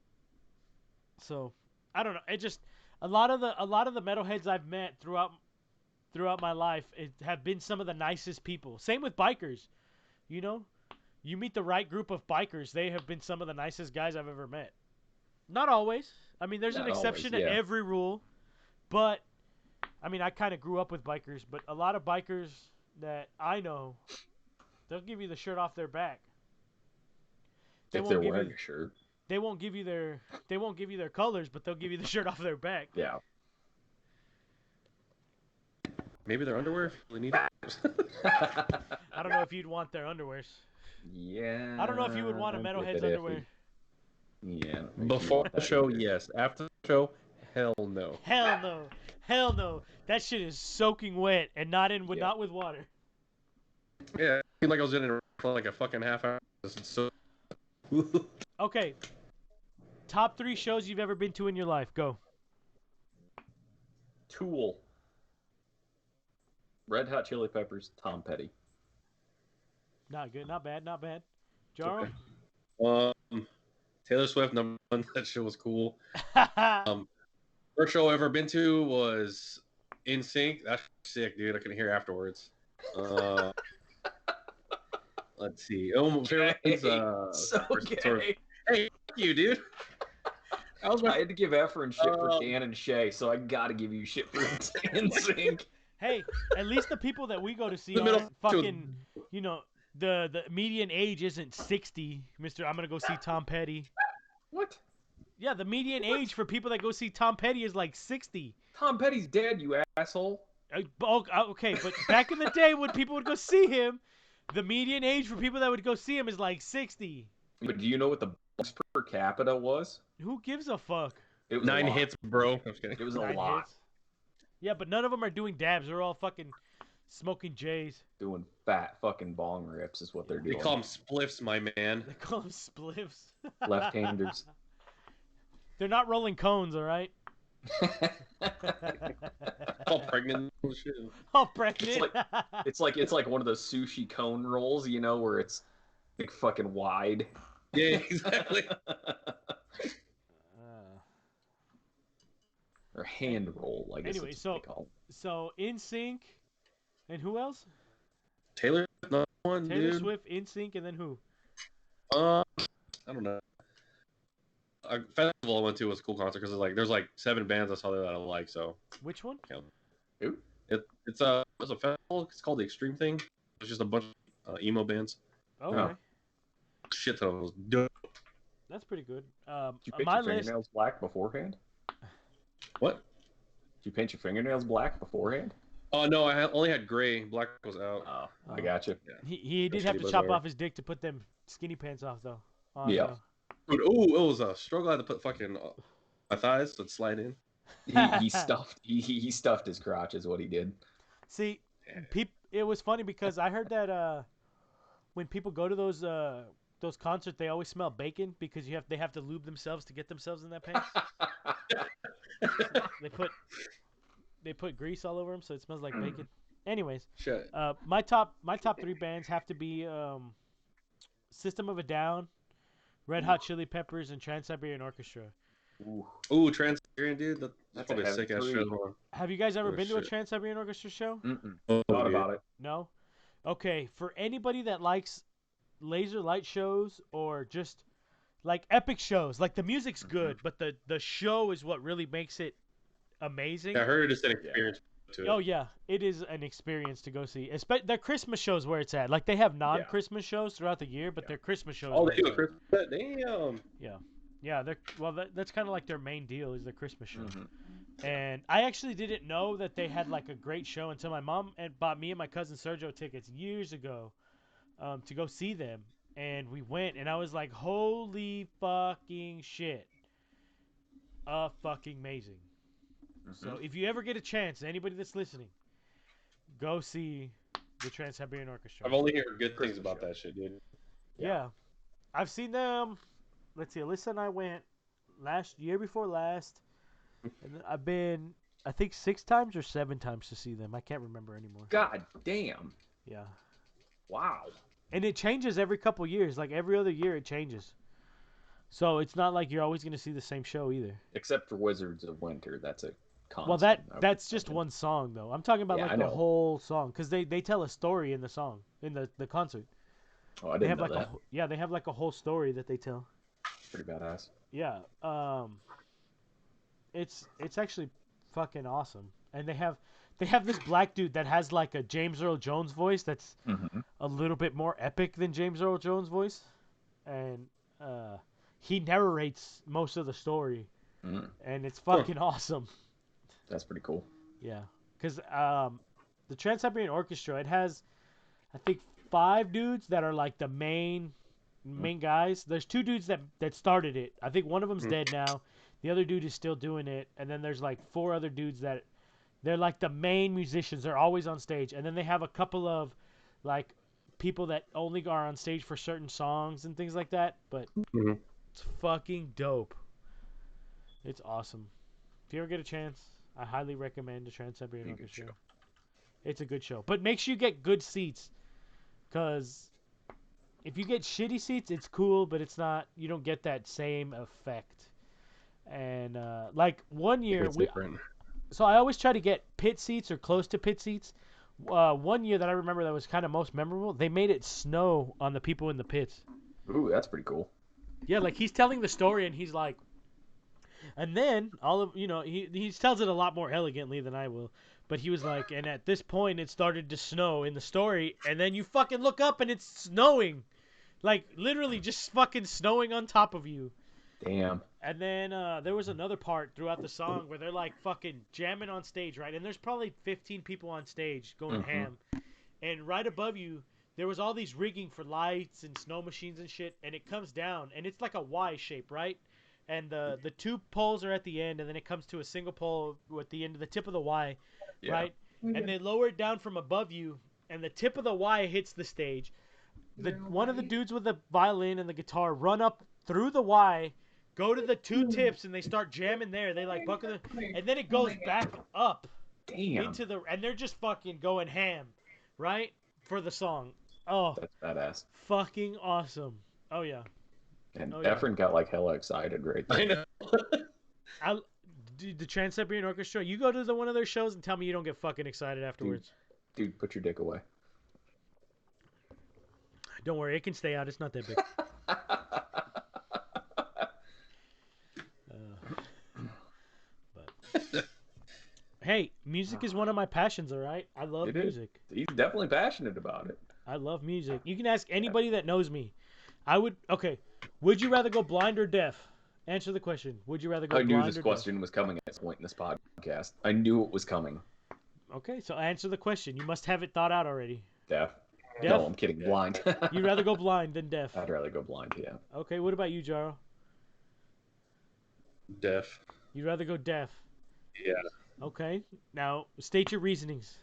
So, I don't know. It just a lot of the metalheads I've met throughout my life have been some of the nicest people. Same with bikers. You meet the right group of bikers, they have been some of the nicest guys I've ever met. Not always. I mean, there's Not an exception always, to yeah. every rule, but I mean, I kind of grew up with bikers, but a lot of bikers that I know, they'll give you the shirt off their back. If they're wearing a shirt. They won't give you their colors, but they'll give you the shirt off their back. Yeah. Maybe their underwear if you need it. I don't know if you'd want their underwears. Yeah. I don't know if you would want a metalhead's underwear. Yeah. Before the show, yes. After the show, hell no. Hell no. Hell no. That shit is soaking wet and not with water. Yeah, I feel like I was in it for like a fucking half hour. So Okay. Top 3 shows you've ever been to in your life. Go. Tool. Red Hot Chili Peppers, Tom Petty. Not good. Not bad. Not bad. Jaro? Okay. Taylor Swift, number 1. That shit was cool. First show I ever been to was In Sync. That's sick, dude. I can hear afterwards. Let's see. Oh, my favorite one's, So gay. Hey, fuck you, dude. I had to give Efren shit for Dan and Shay, so I gotta give you shit for NSYNC. Hey, at least the people that we go to see The middle- aren't fucking, the median age isn't 60, Mr. I'm going to go see Tom Petty. What? Yeah, the median age for people that go see Tom Petty is like 60. Tom Petty's dead, you asshole. Okay, but back in the day when people would go see him, the median age for people that would go see him is like 60. But do you know what the box per capita was? Who gives a fuck? It was 9 a lot. hits, bro. I'm just kidding. It was a 9 lot. hits. Yeah, but none of them are doing dabs. They're all fucking smoking J's. Doing fat fucking bong rips is what they're They doing. call them spliffs, my man. They call them spliffs. Left-handers. They're not rolling cones, all right? All pregnant and shit. All pregnant. It's like one of those sushi cone rolls, you know, where it's like fucking wide. Yeah, exactly. Or hand roll, I guess. Anyway, it's what they call so NSYNC, and who else? Taylor, not one, Taylor dude. Swift, NSYNC, and then who? I don't know. A festival I went to was a cool concert because there's like 7 bands I saw there that I like. So Which one? Who? it's a festival. It's called the Extreme Thing. It's just a bunch of emo bands. Okay, Oh. Shit ton of those. Dope. that's pretty good. Did you paint My your list. fingernails black beforehand? What? Did you paint your fingernails black beforehand? Oh no, I only had gray. Black was out. Oh, Oh. I got you. He did That's have to pretty chop bizarre. off his dick to put them skinny pants off though. Yeah. Dude, it was a struggle. I had to put fucking my thighs to slide in. He stuffed his crotch is what he did. See, it was funny because I heard that when people go to those concerts, they always smell bacon because they have to lube themselves to get themselves in that pants. they put grease all over them, so it smells like bacon. Anyways, Shit. my top 3 bands have to be System of a Down, Red Hot Chili Peppers, and Trans-Siberian Orchestra. Ooh, Trans-Siberian, dude. That's That's probably a a sick ass heavy show. Have you guys ever Oh, been to a shit. Trans-Siberian Orchestra show? Mm-mm. Oh, Thought dude. about it. No? Okay, for anybody that likes laser light shows or just like epic shows, like the music's good, but the show is what really makes it amazing. Yeah, I heard it's an experience to it. Oh yeah, it is an experience to go see. Their Christmas shows where it's at. Like they have non-Christmas shows throughout the year, but their Christmas shows. Oh, where they do it's a at. Christmas. Damn. Yeah, that's kind of like their main deal is their Christmas show. Mm-hmm. And I actually didn't know that they had like a great show until my mom bought me and my cousin Sergio tickets years ago to go see them. And we went, and I was like, holy fucking shit. Fucking amazing. Mm-hmm. So if you ever get a chance, anybody that's listening, go see the Trans-Siberian Orchestra. I've only heard good things about that shit, dude. Yeah. I've seen them. Let's see, Alyssa and I went year before last. And I've been, I think, 6 times or 7 times to see them. I can't remember anymore. God damn. Yeah. Wow. And it changes every couple years. Like every other year it changes. So it's not like you're always going to see the same show either. Except for Wizards of Winter, that's a constant. Well, that's just one song though. I'm talking about Yeah, like I the know. whole song because they tell a story in the song in the concert. Oh, I They didn't have know like that. they have like a whole story that they tell. Pretty badass. Yeah. It's actually fucking awesome. And they have this black dude that has like a James Earl Jones voice that's Mm-hmm. a little bit more epic than James Earl Jones' voice, and he narrates most of the story, Mm. and it's fucking awesome. That's pretty cool. Yeah, because the Trans-Siberian Orchestra, it has, I think, 5 dudes that are like the main guys. There's 2 dudes that started it. I think one of them's dead now. The other dude is still doing it, and then there's like 4 other dudes that they're like the main musicians. They're always on stage, and then they have a couple of like people that only are on stage for certain songs and things like that. But Mhm. it's fucking dope. It's awesome. If you ever get a chance, I highly recommend the Trans-Siberian Be a good Orchestra. show. It's a good show, but make sure you get good seats, cause if you get shitty seats, it's cool, but it's not. You don't get that same effect. And like one year, It's different. so I always try to get pit seats or close to pit seats. One year that I remember that was kind of most memorable, they made it snow on the people in the pits. Ooh, that's pretty cool. Yeah, like he's telling the story and he's like, and then all of he tells it a lot more elegantly than I will, but he was like, and at this point it started to snow in the story, and then you fucking look up and it's snowing, like literally just fucking snowing on top of you. Damn. And then there was another part throughout the song where they're like fucking jamming on stage, right? And there's probably 15 people on stage going ham. And right above you, there was all these rigging for lights and snow machines and shit. And it comes down, and it's like a Y shape, right? And the two poles are at the end, and then it comes to a single pole at the end of the tip of the Y, Yeah. right? And they lower it down from above you, and the tip of the Y hits the stage. One of the dudes with the violin and the guitar run up through the Y, go to the two tips, and they start jamming there. They like buckle them, and then it goes back up Damn. into the, and they're just fucking going ham, right, for the song. Oh, That's badass. fucking awesome. Oh yeah. And Oh, yeah. Efren got like hella excited right there. I know. The Trans-Siberian Orchestra. You go to one of their shows and tell me you don't get fucking excited afterwards. Dude, put your dick away. Don't worry, it can stay out. It's not that big. But hey, music is one of my passions. All right, I love music. He's definitely passionate about it. I love music. You can ask anybody that knows me. I would. Okay, would you rather go blind or deaf? Answer the question. Would you rather go blind or deaf? I knew this question was coming at this point in this podcast. I knew it was coming. Okay, so answer the question. You must have it thought out already. Deaf? Deaf? No, I'm kidding. Blind. You'd rather go blind than deaf? I'd rather go blind, yeah. Okay, what about you, Jaro? Deaf. You'd rather go deaf? Yeah. Okay, now state your reasonings.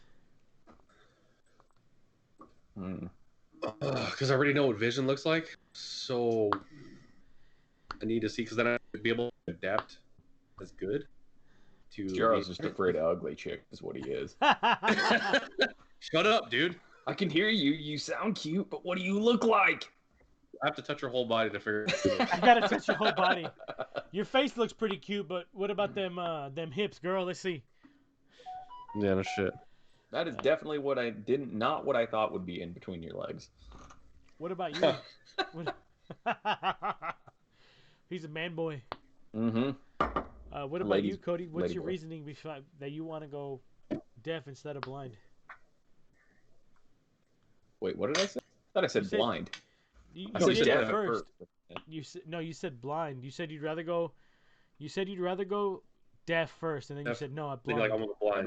Because I already know what vision looks like, so I need to see, because then I'd be able to adapt as good to... Jaro's just afraid of ugly chick is what he is. Shut up, dude. I can hear you. You sound cute, but what do you look like? I have to touch your whole body to figure it out. You gotta touch your whole body. Your face looks pretty cute, but what about them hips, girl? Let's see. Yeah, no shit. That is definitely what not what I thought would be in between your legs. What about you? He's a man boy. Mm-hmm. What about you, Cody? What's your reasoning that you want to go deaf instead of blind? Wait, what did I say? I thought I said blind. You said said deaf first. You said blind. You said you'd rather go. You said you'd rather go deaf first, and then you said no, I'm blind. Like, I'm blind.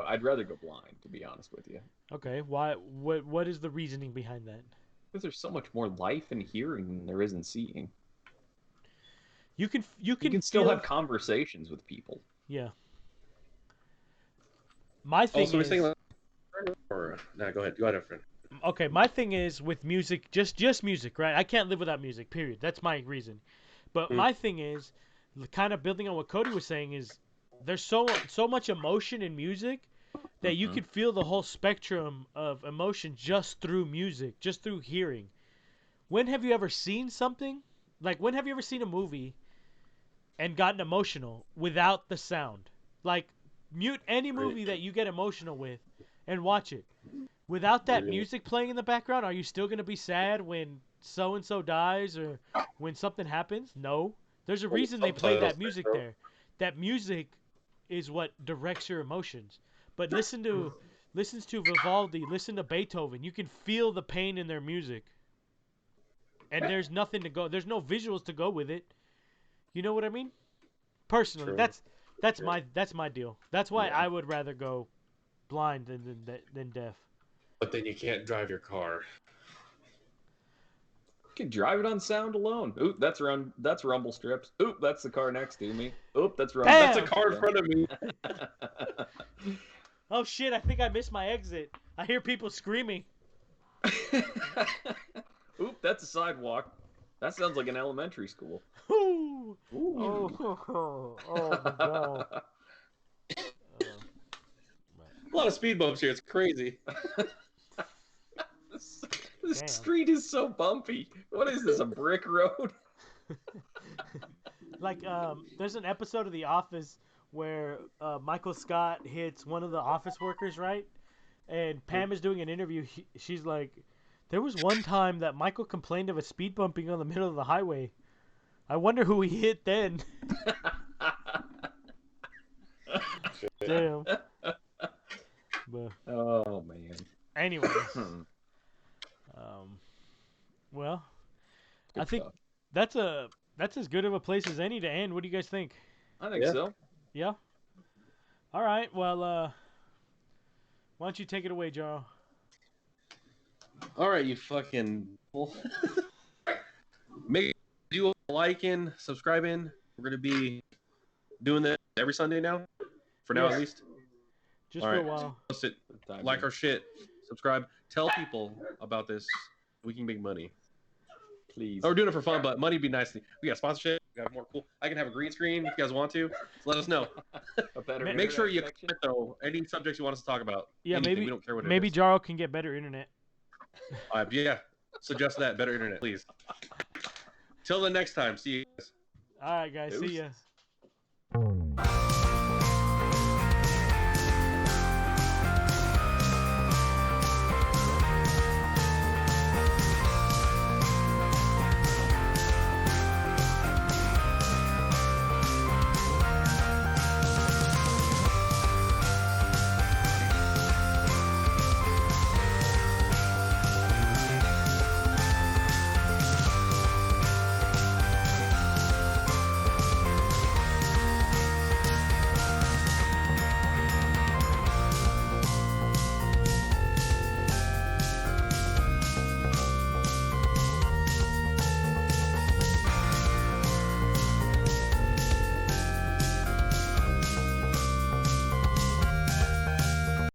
I'd rather go blind, to be honest with you. Okay, why? What is the reasoning behind that? Because there's so much more life in hearing than there is in seeing. You can still have conversations with people. Yeah. My thing also, is. Go ahead, friend. Okay, my thing is with music, just music, right? I can't live without music. Period. That's my reason. But my thing is, kind of building on what Cody was saying, is there's so much emotion in music that you could feel the whole spectrum of emotion just through music, just through hearing. When have you ever seen something? Like, when have you ever seen a movie and gotten emotional without the sound? Like, mute any movie that you get emotional with and watch it. Without that music playing in the background, are you still going to be sad when so-and-so dies or when something happens? No. There's a reason they play that music there. That music is what directs your emotions. But listen to Vivaldi, listen to Beethoven. You can feel the pain in their music. And there's nothing to go. There's no visuals to go with it. You know what I mean? Personally, that's my deal. That's why I would rather go blind than deaf. But then you can't drive your car. You can drive it on sound alone. Oop, that's rumble strips. Oop, that's the car next to me. Oop, that's rumble. That's a car in front of me. Oh shit, I think I missed my exit. I hear people screaming. Oop, that's a sidewalk. That sounds like an elementary school. Ooh. Oh my god. A lot of speed bumps here. It's crazy. This street is so bumpy. What is this, a brick road? Like, there's an episode of The Office where Michael Scott hits one of the office workers, right? And Pam is doing an interview. She's like, there was one time that Michael complained of a speed bumping on the middle of the highway. I wonder who he hit then. Damn. But, oh, man. Anyways. Well, Good I think stuff. that's a That's as good of a place as any to end. What do you guys think? I think Yeah. so. Yeah. All right. Well, why don't you take it away, Jarl? All right, you fucking. Make sure you liking, subscribing. We're gonna be doing this every Sunday now, for now Yes. at least. Just All for a right. while. Post it, For the time like being. our shit, subscribe, tell people about this. We can make money. Please. Oh, we're doing it for fun, but money would be nice. We got sponsorship. We got more cool. I can have a green screen if you guys want to. So let us know. A better Make Make sure you internet comment though any subjects you want us to talk about. Yeah, Anything. maybe We don't care what maybe it is. Jarl can get better internet. Yeah. Suggest that better internet, please. Till the next time. See you guys. All right, guys. See Deuces. ya.